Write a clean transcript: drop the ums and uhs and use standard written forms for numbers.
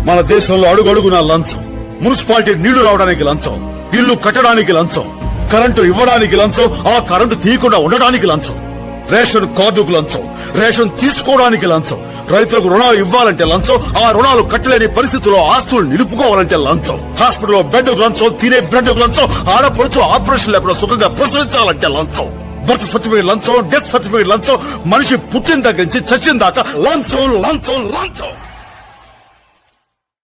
మన దేశంలో అడుగడుగున లంచం. మున్సిపాలిటీ నీళ్లు రావడానికి లంచం, ఇల్లు కట్టడానికి లంచం, కరెంటు ఇవ్వడానికి లంచం, ఆ కరెంటు తీయకుండా ఉండడానికి లంచం, రేషన్ కార్డుకు లంచం, రేషన్ తీసుకోవడానికి లంచం, రైతులకు రుణాలు ఇవ్వాలంటే లంచం, ఆ రుణాలు కట్టలేని పరిస్థితుల్లో ఆస్తులు నిలుపుకోవాలంటే లంచం, హాస్పిటల్లో బెడ్ లంచం, తినే బ్రెడ్ లంచం, ఆడపడుచు ఆపరేషన్ లేకుండా సుఖంగా ప్రసవించాలంటే లంచం, బర్త్ సర్టిఫికేట్ లంచం, డెత్ సర్టిఫికేట్ లంచం, మనిషి పుట్టిన దగ్గర నుంచి చచ్చిన దాకా లంచం లంచం లంచం.